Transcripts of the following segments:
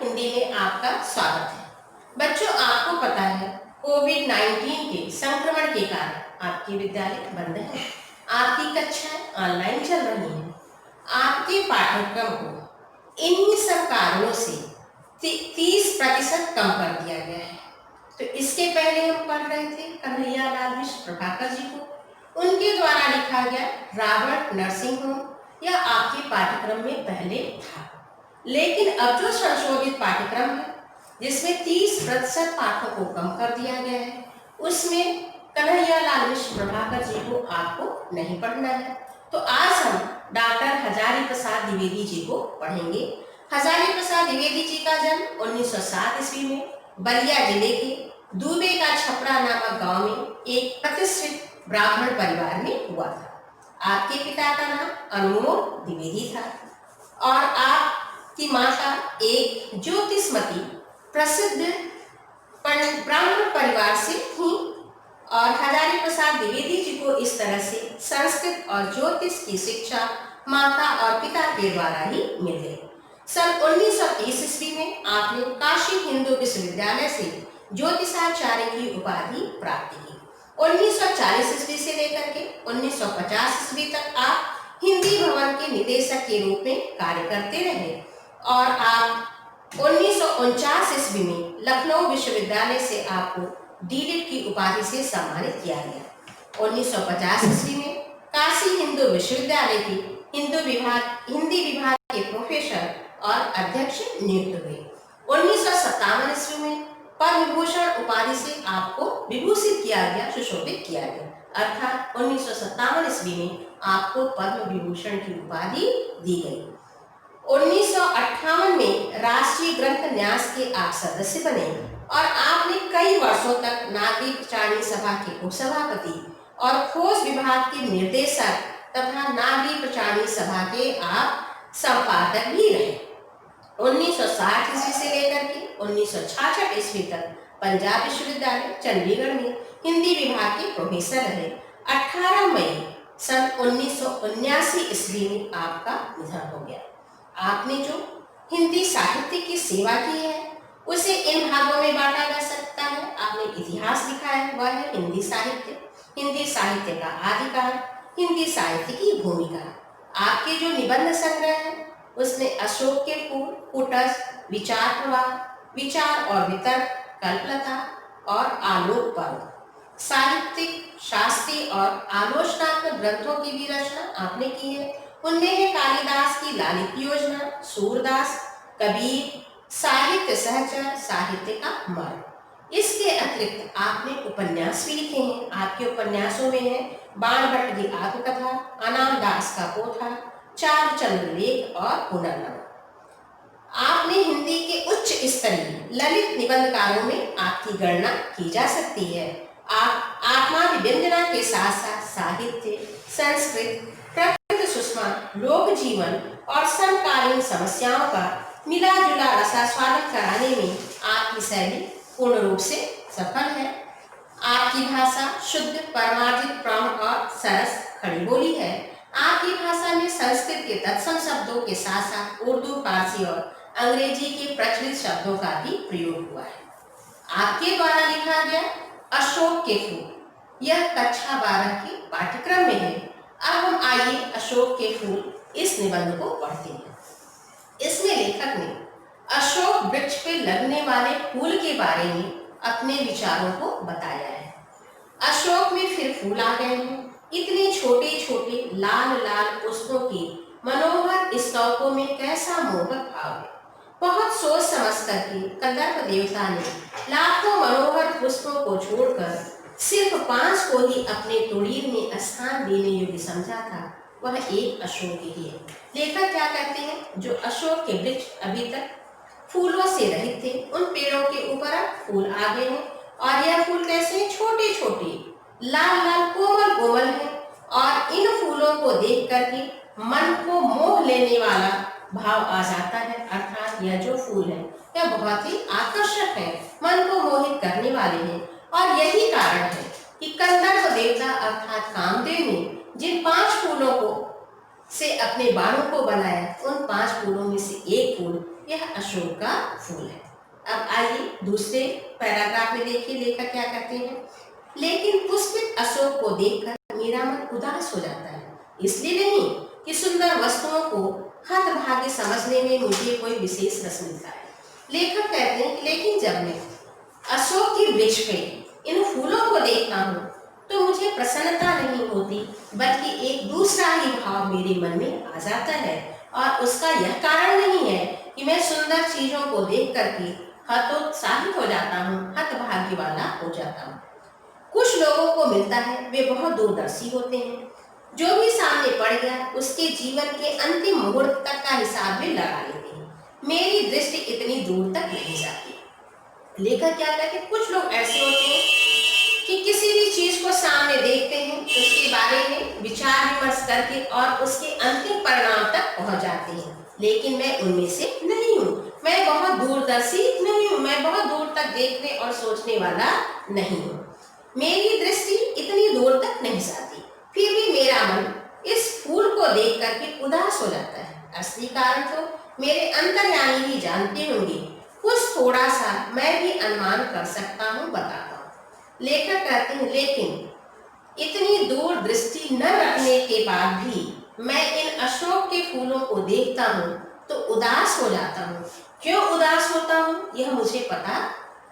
हिंदी में आपका स्वागत है। बच्चों, आपको पता है कोविड-19 के संक्रमण के कारण आपके विद्यालय बंद हैं, आपकी कक्षाएं ऑनलाइन चल रही हैं, आपके पाठ्यक्रम को इन्हीं सब कारणों से 30% कम कर दिया गया है। तो इसके पहले हम पढ़ रहे थे कन्हैयालाल मिश्र प्रभाकर जी को, उनके द्वारा लिखा गया रॉबर्ट नर्सिंग होम यह आपके पाठ्यक्रम में पहले था। लेकिन अब जो संशोधित पाठ्यक्रम है जिसमें 30% पाठों को कम कर दिया गया है, उसमें कन्हैयालाल मिश्र प्रभाकर जी को आपको नहीं पढ़ना है। तो आज हम डॉक्टर हजारी प्रसाद द्विवेदी जी को पढ़ेंगे। हजारी प्रसाद द्विवेदी जी का जन्म 1907 ईस्वी में बलिया जिले के दूबे का छपरा नामक गांव में एक प्रतिष्ठित ब्राह्मण परिवार में हुआ था। आपके पिता का नाम अनमोल द्विवेदी था और आपकी माता एक ज्योतिषमती प्रसिद्ध ब्राह्मण परिवार से थी। और हजारी प्रसाद द्विवेदी जी को इस तरह से संस्कृत और ज्योतिष की शिक्षा माता और पिता के द्वारा ही मिल गई। सन 1930 ईस्वी में आपने काशी हिंदू विश्वविद्यालय से ज्योतिषाचार्य की उपाधि प्राप्त की। 1940 ईस्वी से लेकर के 1950 ईस्वी तक आप हिंदी भवन के निदेशक के रूप में कार्य करते रहे और आप 1949 ईस्वी में लखनऊ विश्वविद्यालय से आपको डीलिट की उपाधि से सम्मानित किया गया। 1950 ईस्वी में काशी हिंदू विश्वविद्यालय की हिंदी विभाग के प्रोफेसर और अध्यक्ष नियुक्त हुए। 1957 ईस्वी में पद्म विभूषण उपाधि से आपको विभूषित किया गया, सुशोभित किया गया, अर्थात 1957 ईस्वी में आपको पद्म विभूषण की उपाधि दी गई। 1958 में राष्ट्रीय ग्रंथ न्यास के आप सदस्य बने और आपने कई वर्षों तक नागरिक प्रचारणी सभा के उपसभापति और खोज विभाग के निर्देशक तथा नागरिक प्रचारणी सभा के आप संपादक भी रहे। 1960 ईस्वी से लेकर के 1966 ईस्वी तक पंजाब विश्वविद्यालय चंडीगढ़ में हिंदी विभाग के प्रोफेसर रहे। 18 मई सन 1979 ईस्वी में आपका निधन हो गया। आपने जो हिंदी साहित्य की सेवा की है उसे इन भागों में बांटा जा सकता है। आपने इतिहास लिखा है, वह है हिंदी साहित्य, हिंदी साहित्य का आदिकाल, हिंदी साहित्य की भूमिका। आपके जो निबंध संग्रह है उसमें अशोक के फूल, कुटस, विचार प्रवाह, विचार और वितर्क, कल्पलता और आलोक पर्व, साहित्यिक, शास्त्रीय और आलोचनात्मक ग्रंथों की भी रचना आपने की है। उनमें है कालिदास की लालित योजना, सूरदास, कबीर, साहित्य सहचर, साहित्य का मर्म। इसके अतिरिक्त आपने उपन्यास भी लिखे हैं। आपके उपन्यासों में है बाणभट्ट की आत्मकथा, अनाम दास का पोथा, चारुचंद्र लेख और पुनर्नव। आपने हिंदी के उच्च स्तरीय ललित निबंधकारों में आपकी गणना की जा सकती है। आप आत्माभिव्यंजना के साथ साथ साहित्य, संस्कृत, प्रकृति सुषमा, लोक जीवन और समकालीन समस्याओं का मिला जुला रसास्वादन कराने में आपकी शैली पूर्ण रूप से सफल है। आपकी भाषा शुद्ध, परमार्जित, प्रौढ़ और सरस खड़ी बोली है। आपकी भाषा में संस्कृत के तत्सम शब्दों के साथ साथ उर्दू, फारसी और अंग्रेजी के प्रचलित शब्दों का भी प्रयोग हुआ है। आपके द्वारा लिखा गया अशोक के फूल यह कक्षा 12 के पाठ्यक्रम में है। अब हम आइए अशोक के फूल इस निबंध को पढ़ते हैं। इसमें लेखक ने अशोक वृक्ष पे लगने वाले फूल के बारे में अपने विचारों को बताया है। अशोक में फिर फूल आ गए हैं। इतने छोटे छोटे लाल लाल पुष्पों की मनोहर स्तौकों में कैसा मोहक भाव है। बहुत सोच समझ करके कंदर्प देवता ने लाखों मनोहर पुष्पों को छोड़कर सिर्फ 5 को ही अपने तुड़ीर में स्थान देने योग्य समझा था, वह एक अशोक ही है। लेखक क्या कहते हैं, जो अशोक के वृक्ष अभी तक फूलों से रहित थे, उन पेड़ों के ऊपर अब फूल आ गए हैं और यह फूल कैसे छोटे छोटे लाल लाल कोमल कोमल हैं और इन फूलों को देख करके मन को मोह लेने वाला भाव आ जाता है। अर्थात यह जो फूल है यह बहुत ही आकर्षक है, मन को मोहित करने वाले हैं। और यही कारण है कि कंदर्प देवता अर्थात कामदेव ने जिन 5 फूलों को से अपने बाणों को बनाया। उन 5 फूलों में से एक फूल यह अशोक का फूल है। अब आइए दूसरे पैराग्राफ में देखिए लेखक क्या कहते हैं। लेकिन पुष्पित अशोक को देखकर मेरा मन उदास हो जाता है, इसलिए नहीं कि सुंदर वस्तुओं को हतभाग्य समझने में मुझे कोई विशेष रस मिलता है। लेखक कहते हैं कि लेकिन जब मैं अशोक के वृक्ष पे इन फूलों को देखता हूँ तो मुझे प्रसन्नता नहीं होती, बल्कि एक दूसरा ही भाव मेरे मन में आ जाता है। और उसका यह कारण नहीं है कि मैं सुंदर चीजों को देख करके हतोत्साहित हो जाता हूँ, हतभाग्य वाला हो जाता हूँ। कुछ लोगों को मिलता है, वे बहुत दूरदर्शी होते हैं, जो भी सामने पड़ गया उसके जीवन के अंतिम मुहूर्त तक का हिसाब भी लगा लेते हैं। मेरी दृष्टि इतनी दूर तक नहीं जाती। लेखक क्या कहते हैं, कुछ लोग ऐसे होते हैं कि किसी भी चीज को सामने देखते हैं, उसके बारे में विचार विमर्श करके और उसके अंतिम परिणाम तक पहुंच जाते हैं, लेकिन मैं उनमें से नहीं हूँ। मैं बहुत दूरदर्शी नहीं हूँ, मैं बहुत दूर तक देखने और सोचने वाला नहीं हूँ। मेरी दृष्टि इतनी दूर तक नहीं जाती, फिर भी मेरा मन इस फूल को देख करके उदास हो जाता है। असली कारण तो मेरे अंतर्यामी ही जानते होंगे, कुछ थोड़ा सा मैं भी अनुमान कर सकता हूँ, बताता हूँ। लेखक कहते हैं लेकिन इतनी दूर दृष्टि न रखने के बाद भी मैं इन अशोक के फूलों को देखता हूँ तो उदास हो जाता हूँ। क्यों उदास होता हूँ यह मुझे पता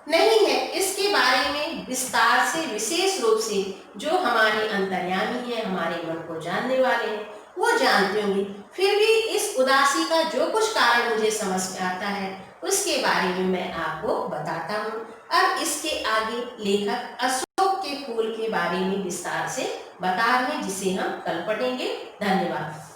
नहीं है। इसके बारे में विस्तार से, विशेष रूप से जो हमारे अंतर्यामी है, हमारे मन को जानने वाले हैं, वो जानते होंगे। फिर भी इस उदासी का जो कुछ कारण मुझे समझ में आता है उसके बारे में मैं आपको बताता हूँ। अब इसके आगे लेखक अशोक के फूल के बारे में विस्तार से बता रहे हैं, जिसे हम कल पढ़ेंगे। धन्यवाद।